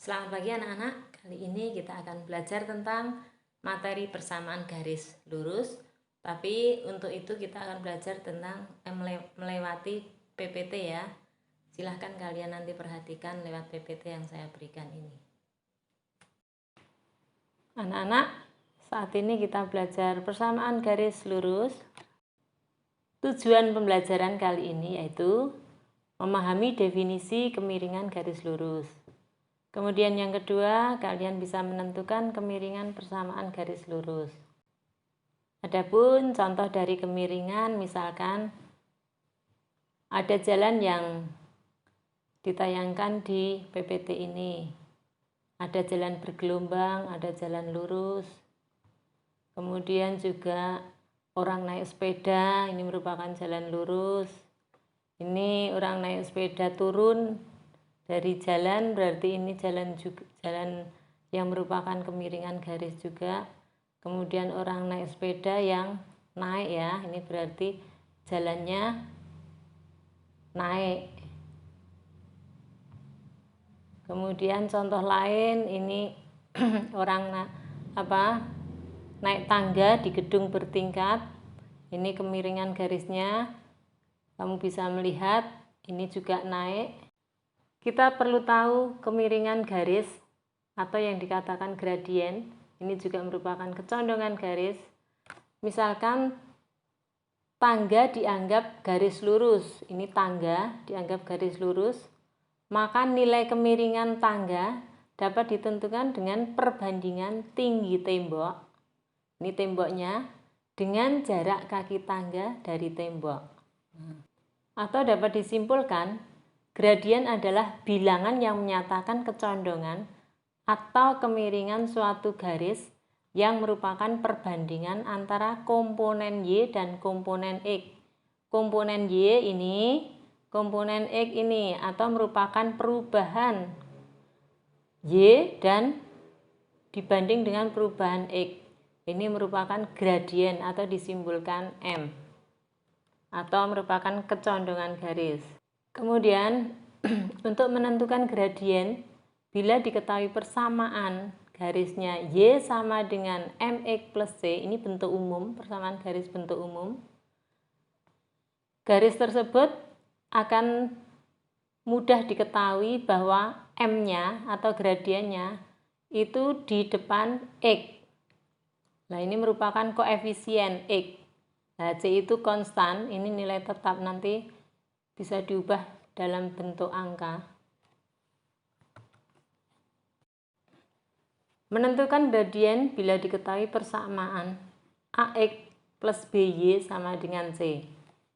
Selamat pagi anak-anak. Kali ini kita akan belajar tentang materi persamaan garis lurus. Tapi untuk itu kita akan belajar tentang melewati PPT ya. Silahkan kalian nanti perhatikan lewat PPT yang saya berikan ini. Anak-anak, saat ini kita belajar persamaan garis lurus. Tujuan pembelajaran kali ini yaitu memahami definisi kemiringan garis lurus. Kemudian yang kedua, kalian bisa menentukan kemiringan persamaan garis lurus. Adapun contoh dari kemiringan, misalkan ada jalan yang ditayangkan di PPT ini. Ada jalan bergelombang, ada jalan lurus. Kemudian juga orang naik sepeda, ini merupakan jalan lurus. Ini orang naik sepeda turun dari jalan, berarti ini jalan yang merupakan kemiringan garis juga. Kemudian orang naik sepeda yang naik ya, ini berarti jalannya naik. Kemudian contoh lain, ini orang naik tangga di gedung bertingkat. Ini kemiringan garisnya. Kamu bisa melihat ini juga naik. Kita perlu tahu kemiringan garis atau yang dikatakan gradien. Ini juga merupakan kecondongan garis. Misalkan tangga dianggap garis lurus. Ini tangga dianggap garis lurus. Maka nilai kemiringan tangga dapat ditentukan dengan perbandingan tinggi tembok. Ini temboknya dengan jarak kaki tangga dari tembok. Atau dapat disimpulkan, gradien adalah bilangan yang menyatakan kecondongan atau kemiringan suatu garis yang merupakan perbandingan antara komponen Y dan komponen X. Komponen Y ini, komponen X ini, atau merupakan perubahan Y dan dibanding dengan perubahan X. Ini merupakan gradien atau disimbolkan M, atau merupakan kecondongan garis. Kemudian untuk menentukan gradien, bila diketahui persamaan garisnya Y sama dengan MX plus C, ini bentuk umum, persamaan garis bentuk umum. Garis tersebut akan mudah diketahui bahwa M-nya atau gradiennya itu di depan X. Nah, ini merupakan koefisien X. Nah, C itu konstan, ini nilai tetap, nanti bisa diubah dalam bentuk angka. Menentukan gradien bila diketahui persamaan AX plus BY sama dengan C.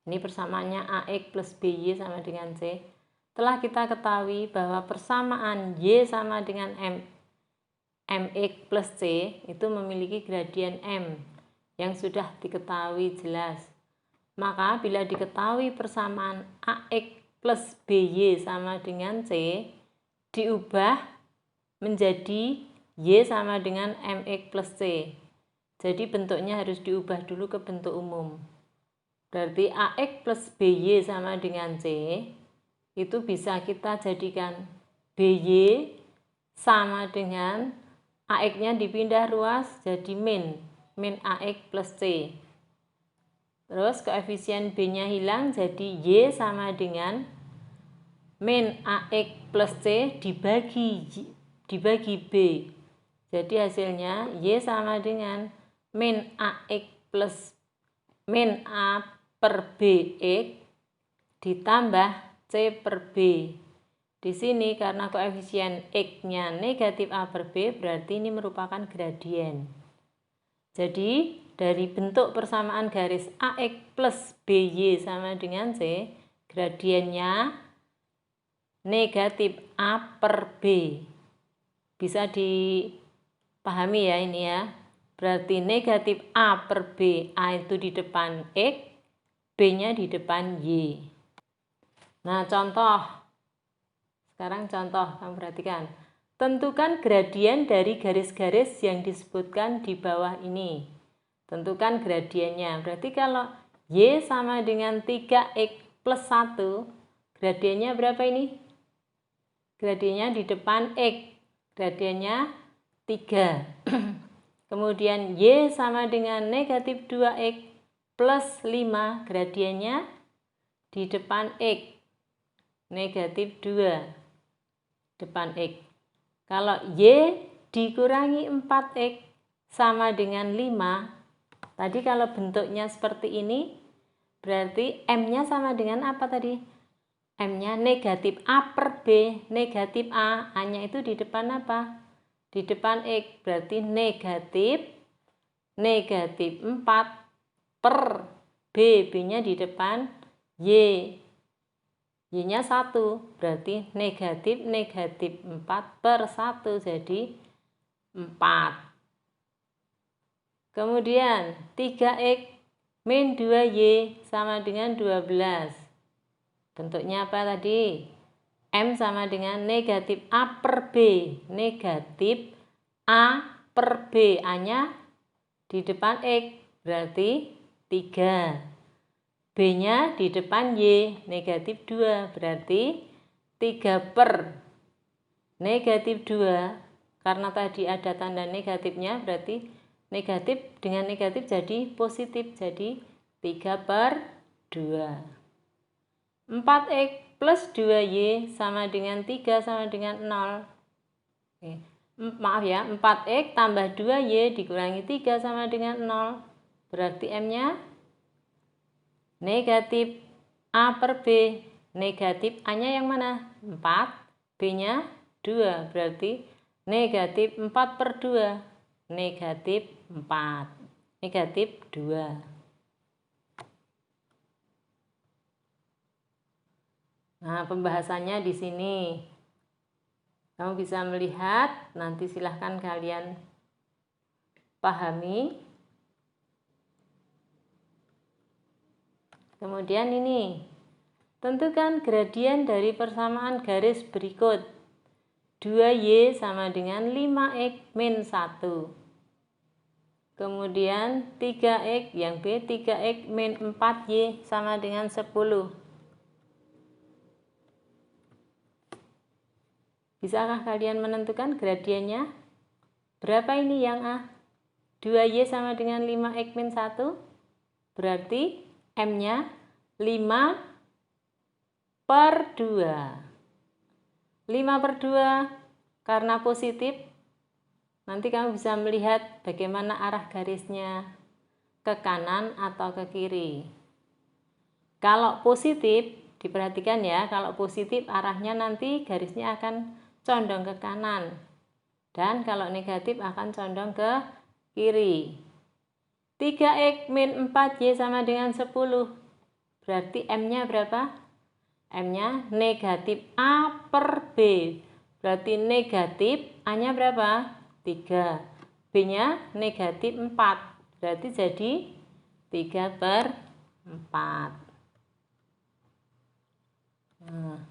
Ini persamaannya AX plus BY sama dengan C. Telah kita ketahui bahwa persamaan Y sama dengan MX plus C itu memiliki gradien M yang sudah diketahui jelas. Maka bila diketahui persamaan AX plus BY sama dengan C, diubah menjadi Y sama dengan MX plus C. Jadi bentuknya harus diubah dulu ke bentuk umum. Berarti AX plus BY sama dengan C, itu bisa kita jadikan BY sama dengan AX-nya dipindah ruas jadi min AX plus C. Terus koefisien B-nya hilang, jadi Y sama dengan min AX plus C dibagi B. Jadi hasilnya Y sama dengan min AX plus min A per BX ditambah C per B. Di sini karena koefisien X-nya negatif A per B, berarti ini merupakan gradien. Jadi dari bentuk persamaan garis AX plus BY sama dengan C, gradiennya negatif A per B. Bisa dipahami ya ini ya. Berarti negatif A per B, A itu di depan X, B-nya di depan Y. Nah, contoh. Sekarang contoh, kamu perhatikan. Tentukan gradien dari garis-garis yang disebutkan di bawah ini. Tentukan gradiennya. Berarti kalau Y sama dengan 3X plus 1, gradiennya berapa ini? Gradiennya di depan X. gradiennya 3. Kemudian Y sama dengan negatif 2X plus 5, gradiennya di depan X, negatif 2 depan X. Kalau Y dikurangi 4X sama dengan 5, tadi kalau bentuknya seperti ini, berarti M-nya sama dengan apa tadi? M-nya negatif A per B, negatif A-nya itu di depan apa? Di depan X, berarti negatif 4 per B, B-nya di depan Y. Y-nya 1, berarti negatif 4 per 1, jadi 4. Kemudian 3X min 2Y sama dengan 12. Bentuknya apa tadi? M sama dengan negatif A per B, negatif A per B, A-nya di depan X, berarti 3. B-nya di depan Y, negatif 2, berarti 3 per negatif 2. Karena tadi ada tanda negatifnya, berarti negatif dengan negatif jadi positif, jadi 3 per 2. 4X plus 2Y sama dengan 3 sama dengan 0. Oke. Maaf ya, 4X tambah 2Y dikurangi 3 sama dengan 0. Berarti M-nya negatif A per B. Negatif A-nya yang mana? 4, B-nya 2. Berarti negatif 4 per 2. Negatif 4. Negatif 2. Nah, pembahasannya di sini. Kamu bisa melihat, nanti silahkan kalian pahami. Kemudian ini, tentukan gradien dari persamaan garis berikut. 2Y sama dengan 5X min 1. Kemudian 3X yang B, 3X min 4Y sama dengan 10. Bisakah kalian menentukan gradiennya? Berapa ini yang A? 2Y sama dengan 5X min 1. Berarti M-nya 5 per 2. 5 per 2 karena positif. Nanti kamu bisa melihat bagaimana arah garisnya, ke kanan atau ke kiri. Kalau positif, diperhatikan ya, kalau positif arahnya nanti garisnya akan condong ke kanan, dan kalau negatif akan condong ke kiri. 3X min 4Y sama dengan 10. Berarti M-nya berapa? M-nya negatif A per B. Berarti negatif A-nya berapa? 3. B-nya negatif 4. Berarti jadi 3 per 4. Nah,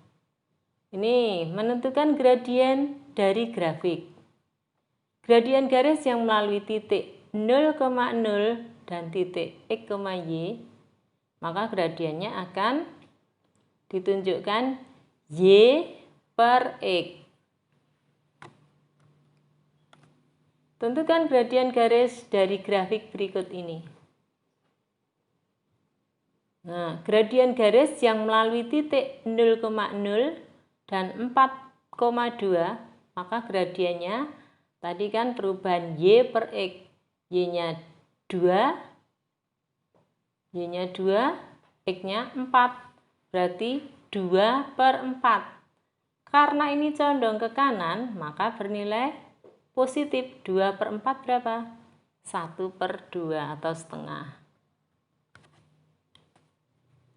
ini menentukan gradien dari grafik. Gradien garis yang melalui titik 0,0 dan titik X, Y, maka gradiennya akan ditunjukkan Y per X. Tentukan gradien garis dari grafik berikut ini. Nah, gradien garis yang melalui titik 0,0 dan 4,2, maka gradiennya tadi kan perubahan Y per X. Y-nya 2, Y-nya 2, X-nya 4. Berarti 2 per 4. Karena ini condong ke kanan, maka bernilai positif. 2 per 4 berapa? 1 per 2 atau setengah.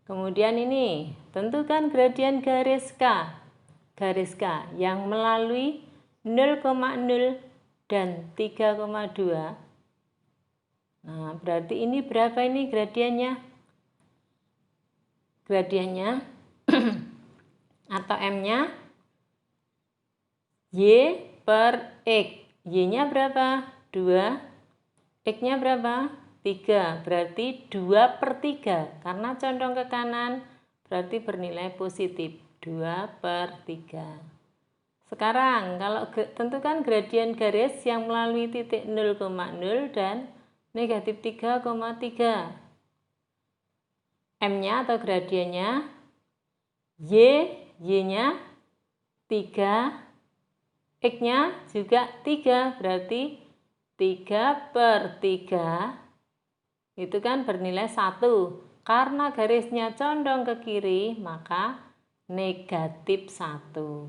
Kemudian ini, tentukan gradien garis K. Garis K yang melalui 0,0 dan 3,2. Nah, berarti ini berapa ini gradiennya? Gradiennya atau M-nya Y per X. Y-nya berapa? 2. X-nya berapa? 3, berarti 2 per 3. Karena condong ke kanan, berarti bernilai positif. 2 per 3. Sekarang kalau tentukan gradien garis yang melalui titik 0,0 dan negatif 3,3. M-nya atau gradiennya Y-nya 3, X-nya juga 3, berarti 3/3 itu kan bernilai 1. Karena garisnya condong ke kiri, maka negatif 1.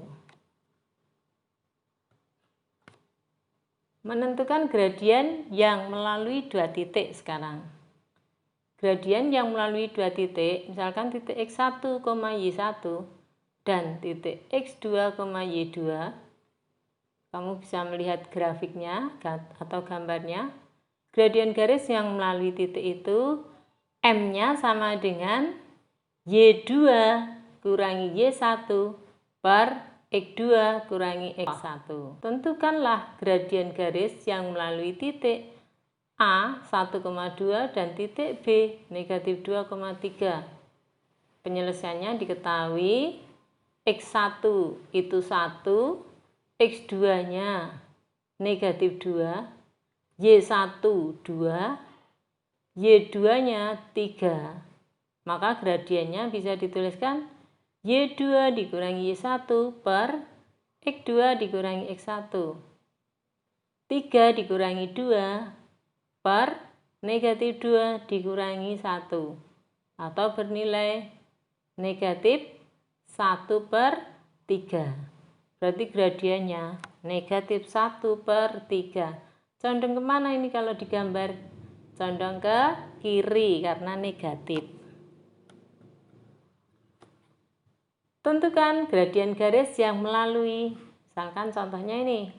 Menentukan gradien yang melalui 2 titik sekarang. Gradien yang melalui 2 titik, misalkan titik X1, Y1 dan titik X2, Y2. Kamu bisa melihat grafiknya atau gambarnya. Gradien garis yang melalui titik itu M-nya sama dengan Y2 kurangi Y1 per X2 kurangi X1. Tentukanlah gradien garis yang melalui titik A 1,2 dan titik B negatif 2,3. Penyelesaiannya diketahui X1 itu 1, X2-nya negatif 2, Y1 2, Y2-nya 3. Maka gradiennya bisa dituliskan Y2 dikurangi Y1 per X2 dikurangi X1. 3 dikurangi 2 per negatif 2 dikurangi 1 atau bernilai negatif 1/3. Berarti gradiennya negatif 1/3. Condong kemana ini kalau digambar? Condong ke kiri karena negatif. Tentukan gradien garis yang melalui, misalkan contohnya ini,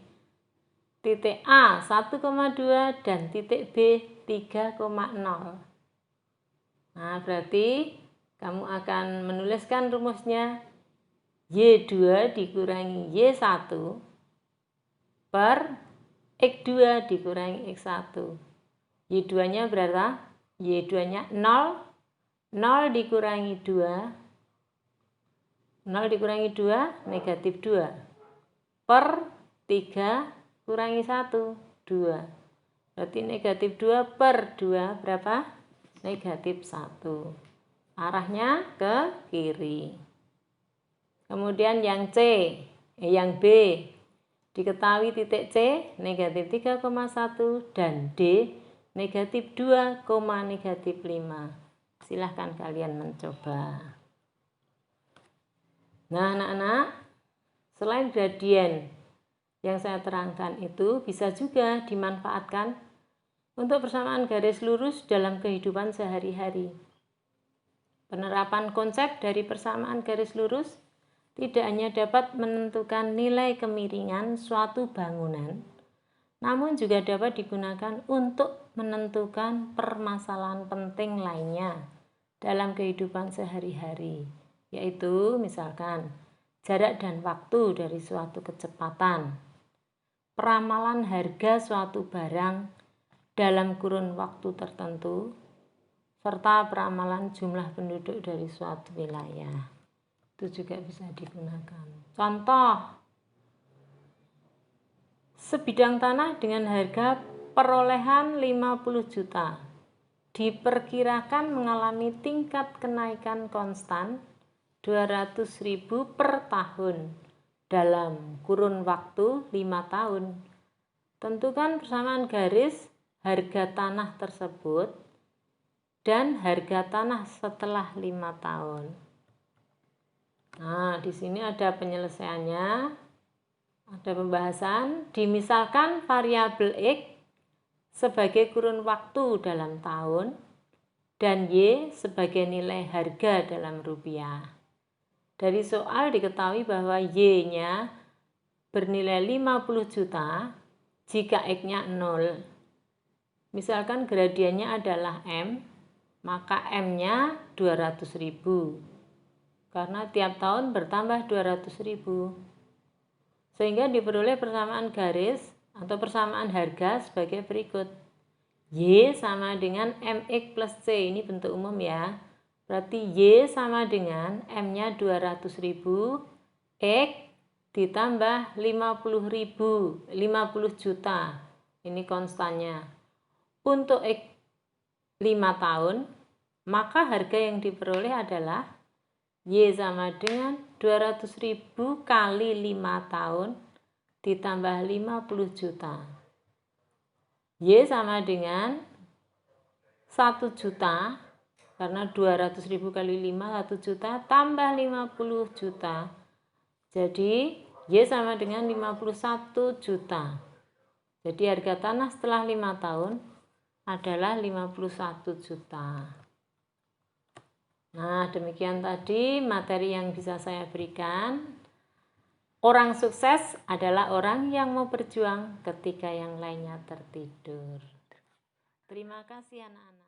titik A 1,2 dan titik B 3,0. Nah, berarti kamu akan menuliskan rumusnya Y2 dikurangi Y1 per X2 dikurangi X1. Y2-nya berapa? Y2-nya 0. 0 dikurangi 2. 0 dikurangi 2 negatif 2 per 3 kurangi 1, 2. Berarti negatif 2/2 berapa? Negatif 1. Arahnya ke kiri. Kemudian yang yang B. Diketahui titik C negatif 3,1 dan D negatif 2, negatif 5. Silahkan kalian mencoba. Nah, anak-anak, selain gradien yang saya terangkan itu bisa juga dimanfaatkan untuk persamaan garis lurus dalam kehidupan sehari-hari. Penerapan konsep dari persamaan garis lurus tidak hanya dapat menentukan nilai kemiringan suatu bangunan, namun juga dapat digunakan untuk menentukan permasalahan penting lainnya dalam kehidupan sehari-hari, yaitu misalkan jarak dan waktu dari suatu kecepatan, peramalan harga suatu barang dalam kurun waktu tertentu, serta peramalan jumlah penduduk dari suatu wilayah. Itu juga bisa digunakan. Contoh, sebidang tanah dengan harga perolehan 50 juta diperkirakan mengalami tingkat kenaikan konstan 200.000 per tahun dalam kurun waktu 5 tahun. Tentukan persamaan garis harga tanah tersebut dan harga tanah setelah 5 tahun. Nah, di sini ada penyelesaiannya, ada pembahasan. Dimisalkan variabel X sebagai kurun waktu dalam tahun dan Y sebagai nilai harga dalam rupiah. Dari soal diketahui bahwa Y-nya bernilai 50 juta jika X-nya 0. Misalkan gradiennya adalah M, maka M-nya 200.000. Karena tiap tahun bertambah 200.000. Sehingga diperoleh persamaan garis atau persamaan harga sebagai berikut. Y sama dengan MX plus C, ini bentuk umum ya. Berarti Y sama dengan M-nya 200.000, X ditambah 50.000, 50 juta. Ini konstannya. Untuk X 5 tahun, maka harga yang diperoleh adalah Y sama dengan 200.000 kali 5 tahun ditambah 50 juta. Y sama dengan 1 juta, karena 200.000 kali 5, 1 juta, tambah 50 juta. Jadi, Y sama dengan 51 juta. Jadi, harga tanah setelah 5 tahun adalah 51 juta. Nah, demikian tadi materi yang bisa saya berikan. Orang sukses adalah orang yang mau berjuang ketika yang lainnya tertidur. Terima kasih anak-anak.